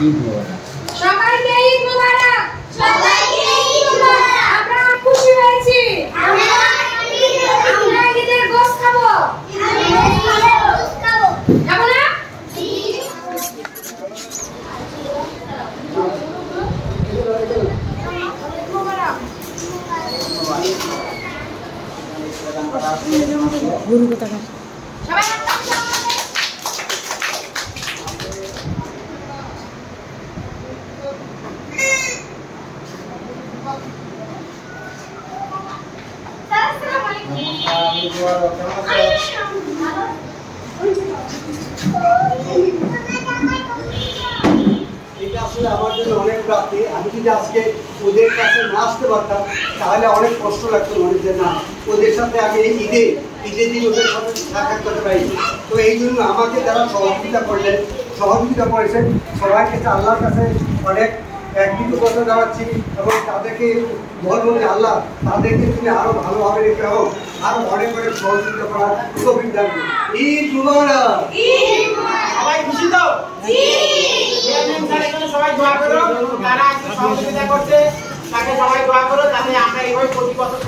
ঈদ মোবারক। সবাইকে ঈদ মোবারক। সবাইকে ঈদ মোবারক। আমরা খুশি হয়েছি। আমরা ঈদের গোশত খাবো। খাবো না? গুরু কথা সবাই এটা আসলে আমার জন্য অনেক প্রাপ্তি। আমি যদি আজকে ওদের কাছে না আসতে পারতাম তাহলে অনেক কষ্ট লাগতো মনে, যে না ওদের সাথে আমি এই ঈদের দিন ওদের সাথে সাক্ষাৎ করতে পারি। তো এই জন্য আমাকে যারা সহযোগিতা করেছেন সবাইকে আল্লাহর কাছে অনেক কৃতজ্ঞতা জানাচ্ছি এবং তাদেরকে বলবো যে আল্লাহ তাদেরকে তুমি আরো ভালোভাবে রেখে হোক, আরো অনেক অনেক সহযোগিতা করার তৌফিক দান করুন। ঈদ মুবারক। সবাই খুশি তো? সবাই দোয়া করো, যারা সহযোগিতা করছে তাকে সবাই দোয়া করো, যাতে আমরা এইভাবে প্রতি বছর